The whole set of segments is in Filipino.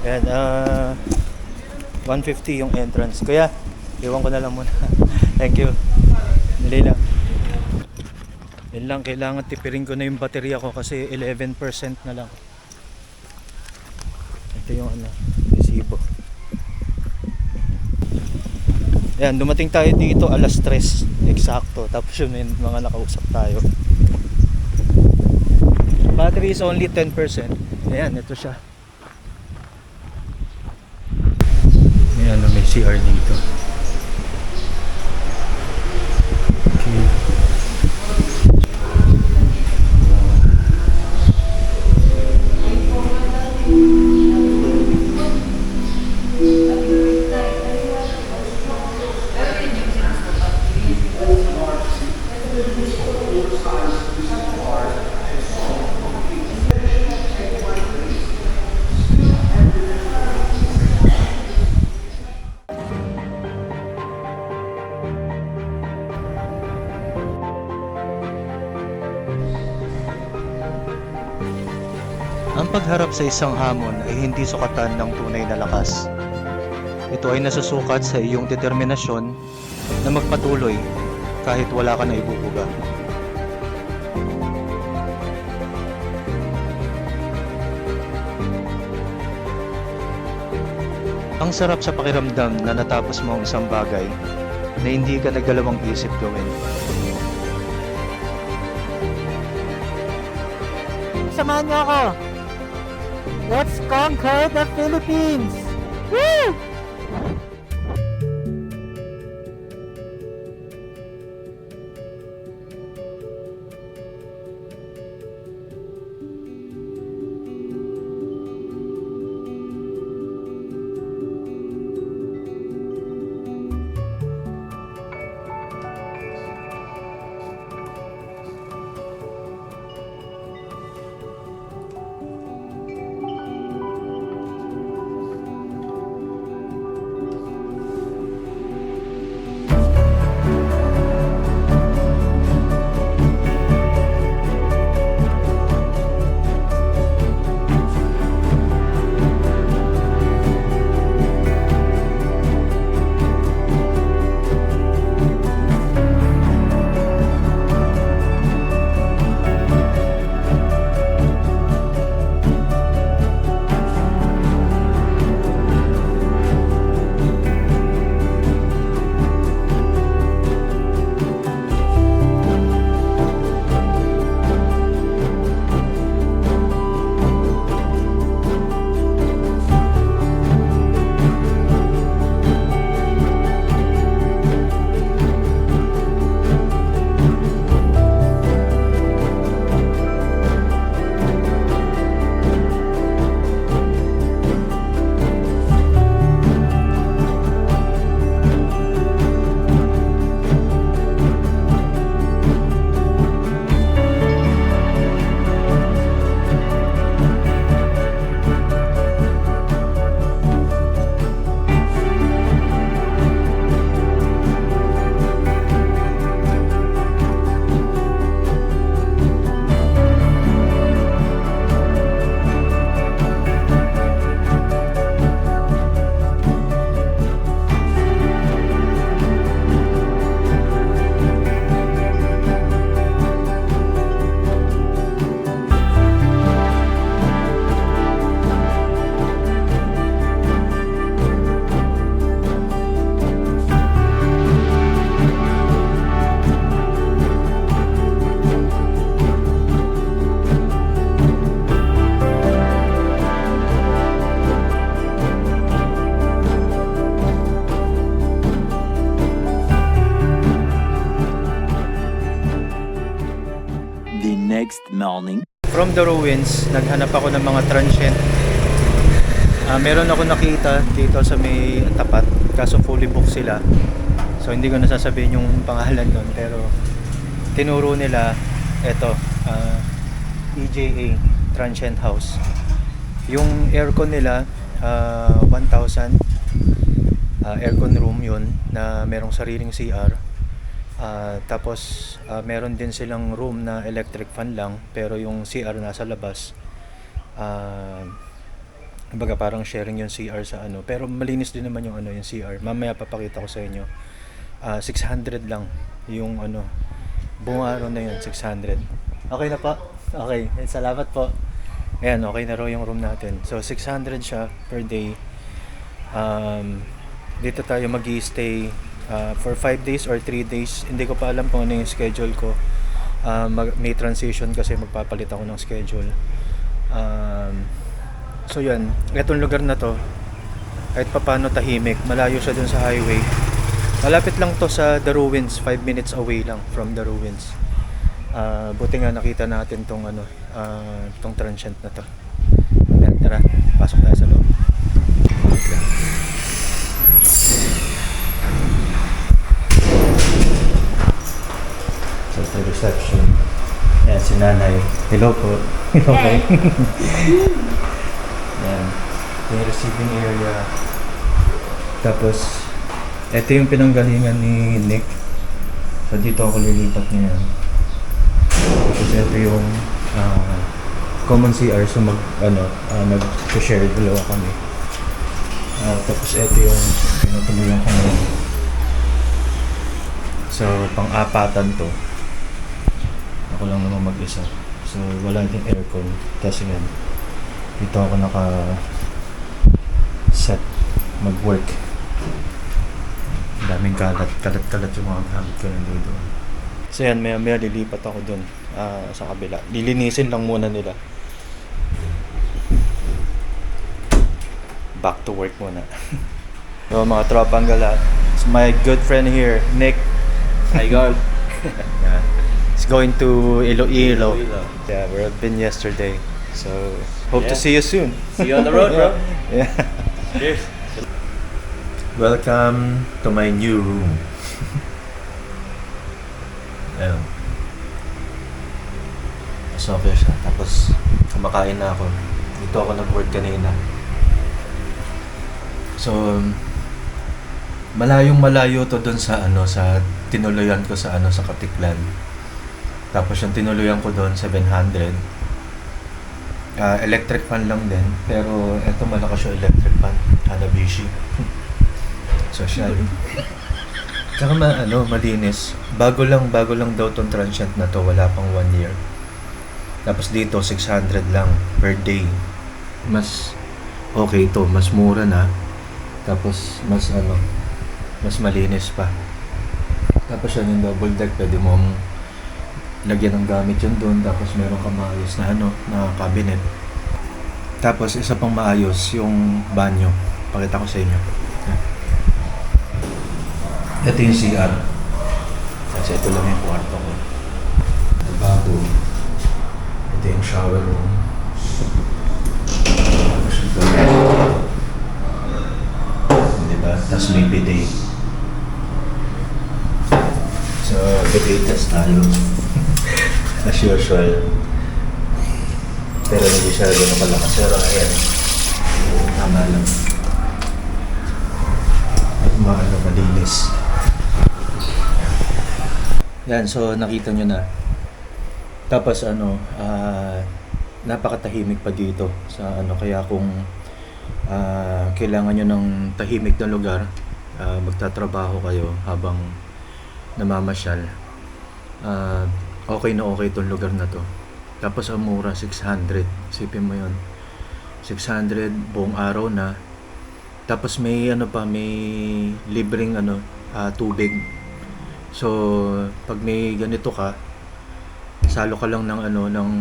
Ayan, 150 yung entrance. Kuya, iwan ko na lang muna. Thank you. Dali lang. Yun lang, kailangan tipirin ko na yung baterya ko kasi 11% na lang. Ito yung resibo. Ayan, dumating tayo dito alas 3 eksakto. Tapos yun yung mga nakausap tayo. Battery is only 10%. Ayan, ito siya. Ayan, may CR dito. Okay. Ang pagharap sa isang hamon ay hindi sukatan ng tunay na lakas. Ito ay nasusukat sa iyong determinasyon na magpatuloy kahit wala ka na ibubuga. Ang sarap sa pakiramdam na natapos mo ang isang bagay na hindi ka nagdalawang isip gawin. Samahan niyo ako. Let's conquer the Philippines! Woo! next morning. From the ruins, naghanap ako ng mga transient. Meron ako nakita dito sa may tapat, kaso fully booked sila. So hindi ko nasasabihin yung pangalan nun, pero tinuro nila eto, EJA Transient House. Yung aircon nila 1,000 aircon room yun na merong sariling CR. Tapos meron din silang room na electric fan lang, pero yung CR nasa labas. Kumbaga parang sharing yung CR sa ano. Pero malinis din naman yung ano yung CR. Mamaya papakita ko sa inyo. 600 lang yung ano. Buong araw na yun, 600. Okay na po? Okay, salamat po. Ayan, okay na raw yung room natin. So 600 siya per day. Dito tayo mag-i-stay for 5 days or 3 days. Hindi ko pa alam kung ano yung schedule ko. May transition kasi magpapalit ako ng schedule. So yan, itong lugar na to kahit papano tahimik, malayo siya dun sa highway. Malapit lang to sa The Ruins, 5 minutes away lang from The Ruins. Buti nga nakita natin tong ano, tong transient na to. Yan, tara, pasok tayo sa loob. So the reception. Yan si nanay. Hello po. Okay. Yan. Yung receiving area. Tapos, ito yung pinanggalingan ni Nick. So, dito ako lilipat ngayon. Tapos, ito yung common CR. So, nag-share dalawa kami. Tapos, ito yung pinatuluyan ko ngayon. So, pang-apatan to. Ako lang naman mag-isa. So, wala din aircon. Kasi yan. Dito ako naka-set mag-work. Daming kalat yung mga gamit ko nandito. So yan, maya lilipat ako dun sa kabila. Lilinisin lang muna nila. Back to work muna. So mga tropang gala. It's my good friend here, Nick. Hi, God. Yeah. He's going to Iloilo. Yeah, we've been yesterday. So hope to Yeah. see you soon. See you on the road, bro. Yeah. Cheers. Welcome to my new room. Ayan. Sofa siya. Tapos, kumakain na ako. Dito ako nag-work kanina. So, malayo to dun sa sa tinuluyan ko sa sa Katiklan. Tapos yung tinuluyan ko doon 700. Electric fan lang din, pero eto malakas yung electric fan, Hanabishi. So siya. Tsaka malinis. Bago lang daw tong transient na to, wala pang 1 year. Tapos dito 600 lang per day. Mas okay to, mas mura na. Tapos mas malinis pa. Tapos yan yung double deck, pwede mong lagyan ng gamit yun doon. Tapos meron kang maayos na na cabinet. Tapos isa pang maayos yung banyo. Pakita ko sa inyo. Ito yung CR. Kasi ito lang yung kwarto ko. Bago. Ito yung shower room. Tapos ito. Diba? Tapos may bidet. So, bidet test tayo. As usual. Pero hindi siya gano'n kalakas. Pero ayan. Tama lang. At malinis. Yan, so nakita nyo na. Tapos napakatahimik pa dito sa kaya kung kailangan nyo ng tahimik na lugar, magtatrabaho kayo habang namamasyal, okay na okay itong lugar na to. Tapos ang mura, 600. Isipin mo yun, 600 buong araw na. Tapos may may libreng tubig. So pag may ganito ka, salo ka lang ng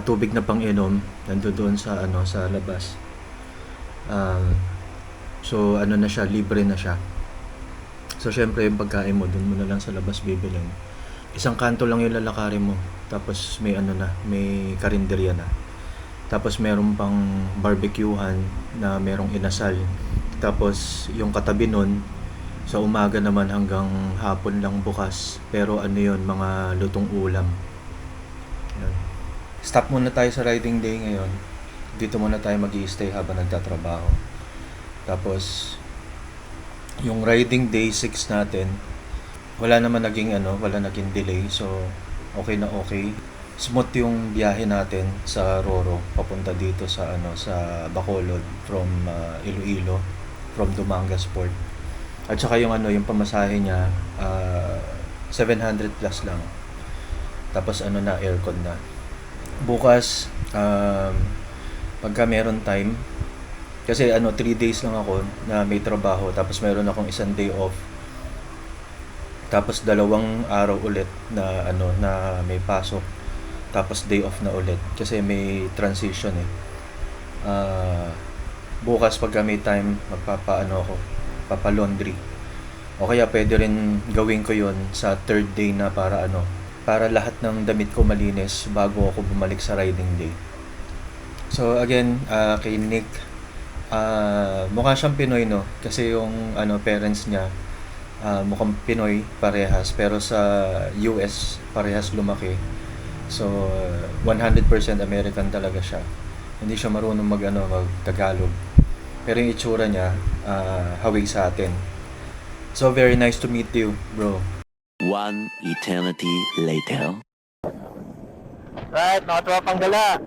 tubig na pang-inom nandoon sa sa labas. So na siya, libre na siya. So syempre yung pagkain mo doon mo na lang sa labas bibilin. Isang kanto lang yung lalakarin mo. Tapos may may karinderya na. Tapos meron pang barbecuehan na merong inasal. Tapos yung katabi nun, sa umaga naman hanggang hapon lang bukas. Pero yun, mga lutong ulam. Yan. Stop muna tayo sa riding day ngayon. Dito muna tayo mag-i-stay habang nagtatrabaho. Tapos yung riding day 6 natin, wala naman naging delay. So okay na okay. smooth yung biyahe natin sa Roro papunta dito sa sa Bacolod from Iloilo, from Dumangas Port. At saka yung yung pamasahe niya 700 plus lang. Tapos na, aircon na. Bukas pagka meron time, kasi 3 days lang ako na may trabaho, tapos meron akong isang day off. Tapos 2 araw ulit na na may pasok. Tapos day off na ulit kasi may transition bukas pagka may time ako, papa-laundry. O kaya pwede rin gawin ko 'yon sa 3rd day na para lahat ng damit ko malinis bago ako bumalik sa riding day. So again, kay Nick, mukha siyang Pinoy, no? Kasi yung parents niya mukhang Pinoy parehas, pero sa US parehas lumaki. So 100% American talaga siya. Hindi siya marunong mag-Tagalog. Pero yung itsura niya hawig sa atin. So very nice to meet you, bro. One eternity later. Right, mga tropang gala.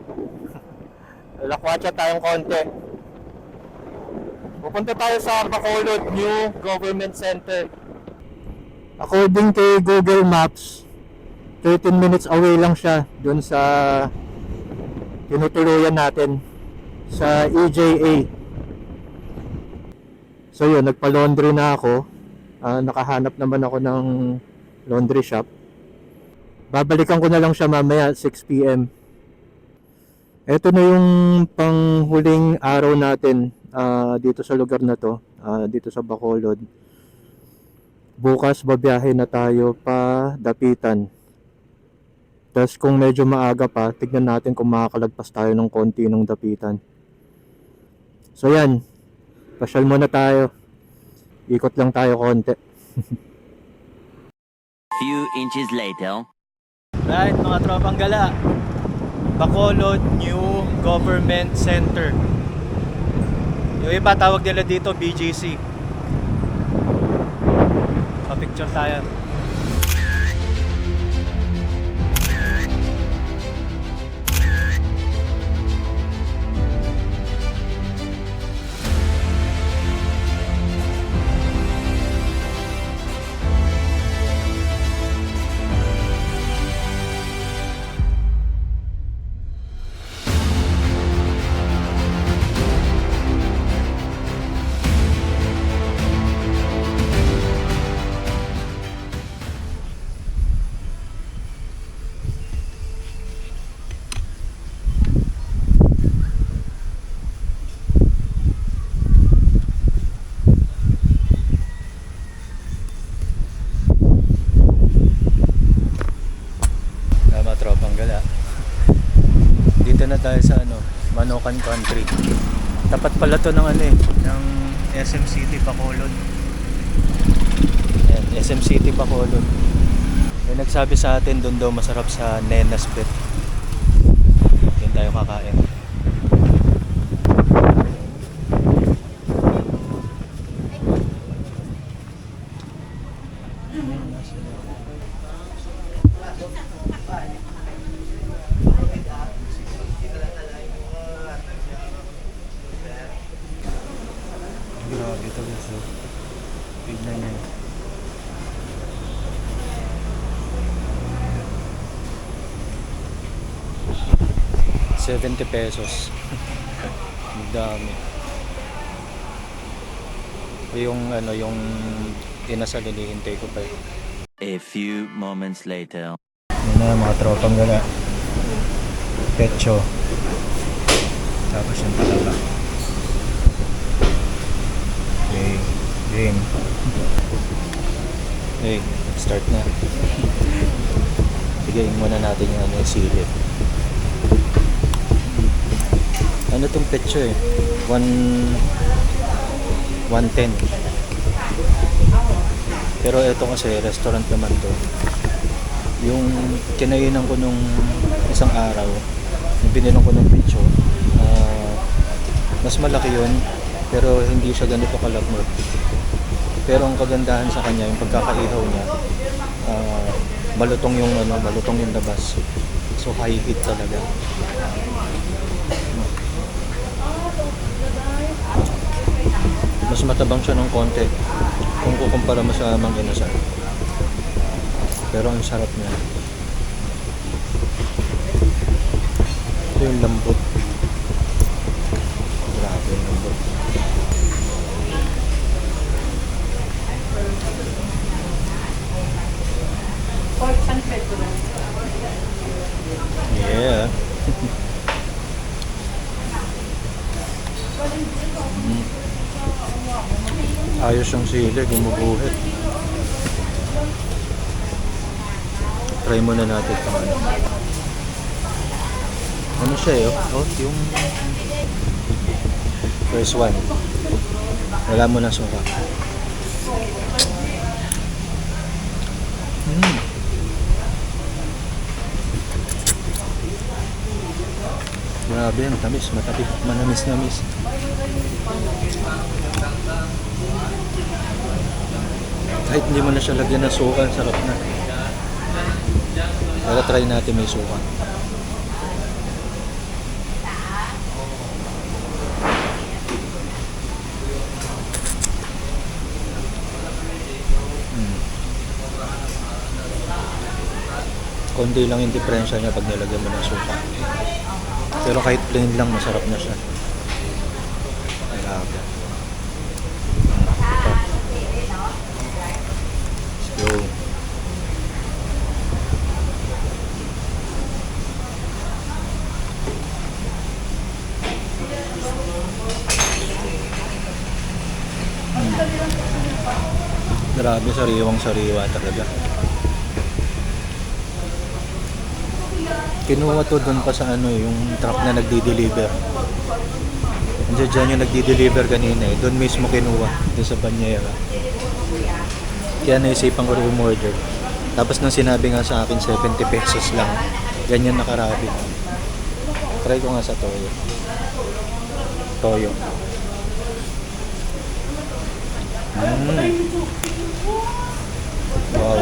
Lakwatsa tayong konti. Pupunta tayo sa Bacolod New Government Center. According to Google Maps, 13 minutes away lang siya dun sa tinutuluyan natin sa EJA. So yun, nagpa-laundry na ako. Nakahanap naman ako ng laundry shop. Babalikan ko na lang siya mamaya 6 PM. Ito na yung panghuling araw natin dito sa lugar na to, dito sa Bacolod. Bukas babiyahe na tayo pa Dapitan. Tapos kung medyo maaga pa, tignan natin kung makakalagpas tayo ng konti ng Dapitan. So yan, pasyal muna tayo. Ikot lang tayo konti. Few inches later. Right, mga tropang gala. Bacolod New Government Center. Yung iba tawag nila dito BGC. Pa-picture tayo. Tropang gala. Dito na tayo sa Manokan Country. Tapat pala to ng ng SM City Bacolod. Ayan, SM City Bacolod. May nagsabi sa atin doon daw masarap sa Nenas Bet. Doon tayo kakain. Grabe ito guys. Tignan nyo. ₱70. Ang dami. Yung yung inasal hinihintay ko pa. A few moments later. Yan na mga tropang gala. Pecho. Tapos yung talaba. Okay, game. Okay, start na. Bigayin muna natin yung silip. Ano tong pecho 110. Pero ito kasi restaurant naman to. Yung kinainan ko nung isang araw, yung binilang ko ng pecho, mas malaki yun. Pero hindi siya ganito kalapot. Pero ang kagandahan sa kanya, yung pagkakaihaw niya, malutong yung labas. So So high heat talaga. Mas matabang siya ng konti kung kukumpara mo sa Mang Inasal. Pero ang sarap niya. Ito yung lambot. Grabe yung lambot. Yeah. Ayos yung sili, gumuguhit. Try muna natin ito. Ano siya eh? Oh, yung first one. Wala mo na suka. Grabe, ang tamis, manamis-namis. Kahit hindi mo na siya lagyan ng suka, sarap na. Pero try natin may suka. Konti lang yung diferensya niya pag nilagyan mo ng suka. Pero kahit plain lang, masarap na siya. Grabe. Let's go. Grabe, sariwang-sariwa talaga. Kinuha to doon pa sa ano, yung truck na nagdi-deliver. Andiyan dyan yung nagdi-deliver kanina eh. Doon mismo kinuha, doon sa Banyera. Kaya naisipan ko rin umorder. Tapos nang sinabi nga sa akin 70 pesos lang. Ganyan nakarami. Try ko nga sa toyo. Toyo. Wow.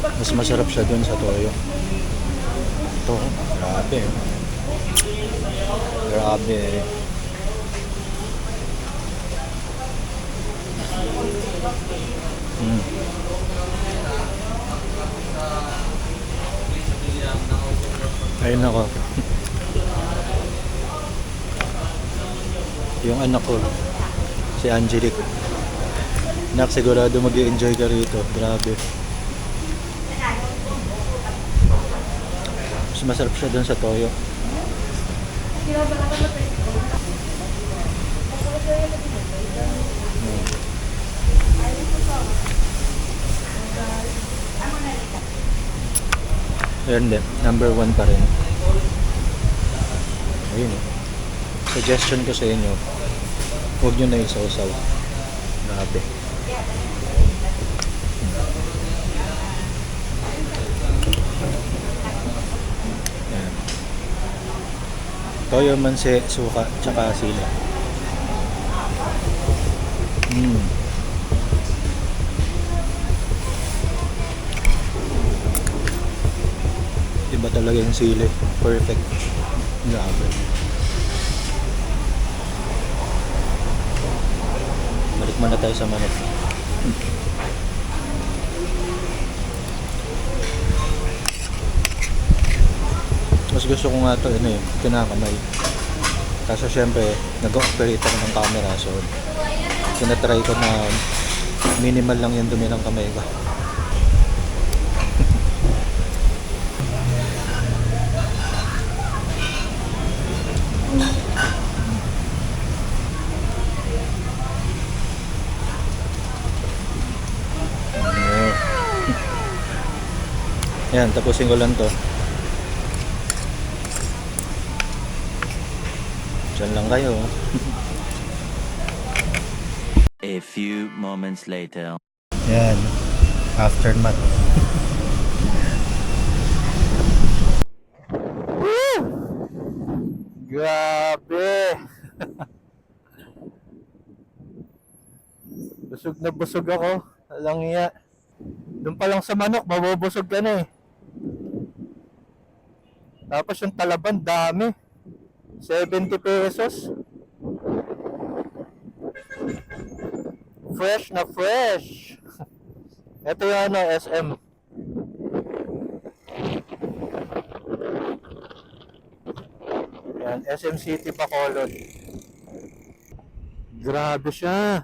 Mas masarap siya dun sa toyo. Ito, grabe. Grabe. Ayun ako. Yung anak ko, si Angelique. Nak, sigurado mag-i-enjoy ka rito. Grabe. Mas masarap siya dun sa toyo. Ayun din, number 1 pa rin. Ayun eh. Suggestion ko sa inyo, huwag nyo na isaw-saw. Grabe. Ayan. Toyo, manse, suka, tsaka sili. Iba talaga yung sili. Perfect. Grabe. Balik muna tayo sa manok. Mas gusto ko nga ito, ano eh, kinakamay. Kaso syempre, nag-operate ako ng camera, so tinatry ko na minimal lang yung dumi ng kamay ko. Ayan, tapusin ko lang to. Diyan lang kayo. A few moments later. Ayan, aftermath. Grabe! Busog na busog ako. Walang iya. Doon pa lang sa manok, mabubusog ka na eh. Tapos yung talaban, dami. 70 pesos. Fresh na fresh. Ito yung ano, SM. Yan, SM City Bacolod. Grabe siya.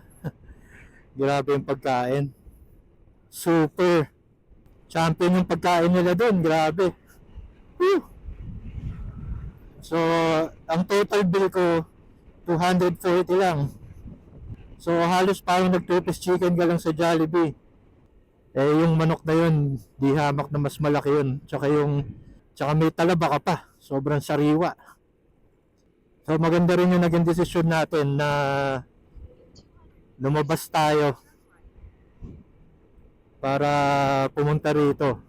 Grabe yung pagkain. Super. Champion yung pagkain nila doon. Grabe. Whew. So, ang total bill ko 240 lang. So, halos parang nag-2-piece chicken ka lang sa Jollibee. Eh, yung manok na yun, di hamak na mas malaki yun. Tsaka may talaba ka pa. Sobrang sariwa. So, maganda rin yung naging desisyon natin na lumabas tayo para pumunta rito.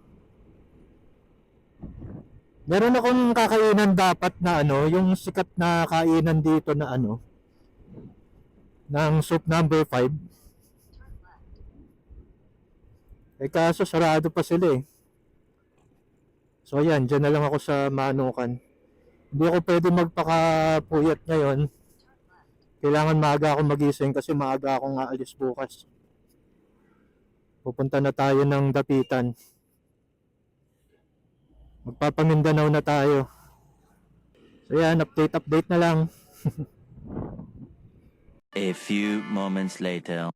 Meron akong kakainan dapat na ano, yung sikat na kainan dito na ano, ng soup number 5. Eh kaso sarado pa sila eh. So yan, dyan na lang ako sa Manukan. Hindi ako pwede magpakapuyat ngayon. Kailangan maaga ako magising kasi maaga akong aalis bukas. Pupunta na tayo ng Dapitan. Magpapamindanao na tayo. So yan, update na lang. A few moments later.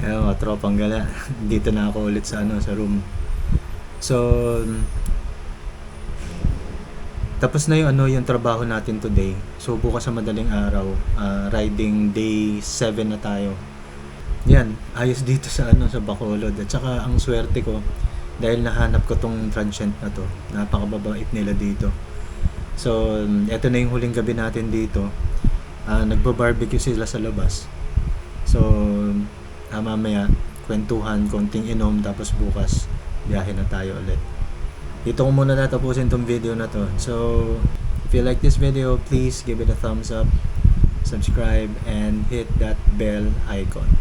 Ayan mga tropang gala. Dito na ako ulit sa sa room. So tapos na yung trabaho natin today. So bukas sa madaling araw, riding day 7 na tayo. Yan, ayos dito sa sa Bacolod. At saka ang swerte ko dahil nahanap ko tong transient na to. Napakababait nila dito. So eto na yung huling gabi natin dito. Nagba-barbecue sila sa labas. So mamaya kwentuhan, konting inom, tapos bukas biyahe na tayo ulit. Dito ko muna tatapusin tong video na to. So if you like this video, please give it a thumbs up, subscribe, and hit that bell icon.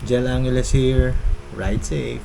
Jel Angeles here. Ride safe.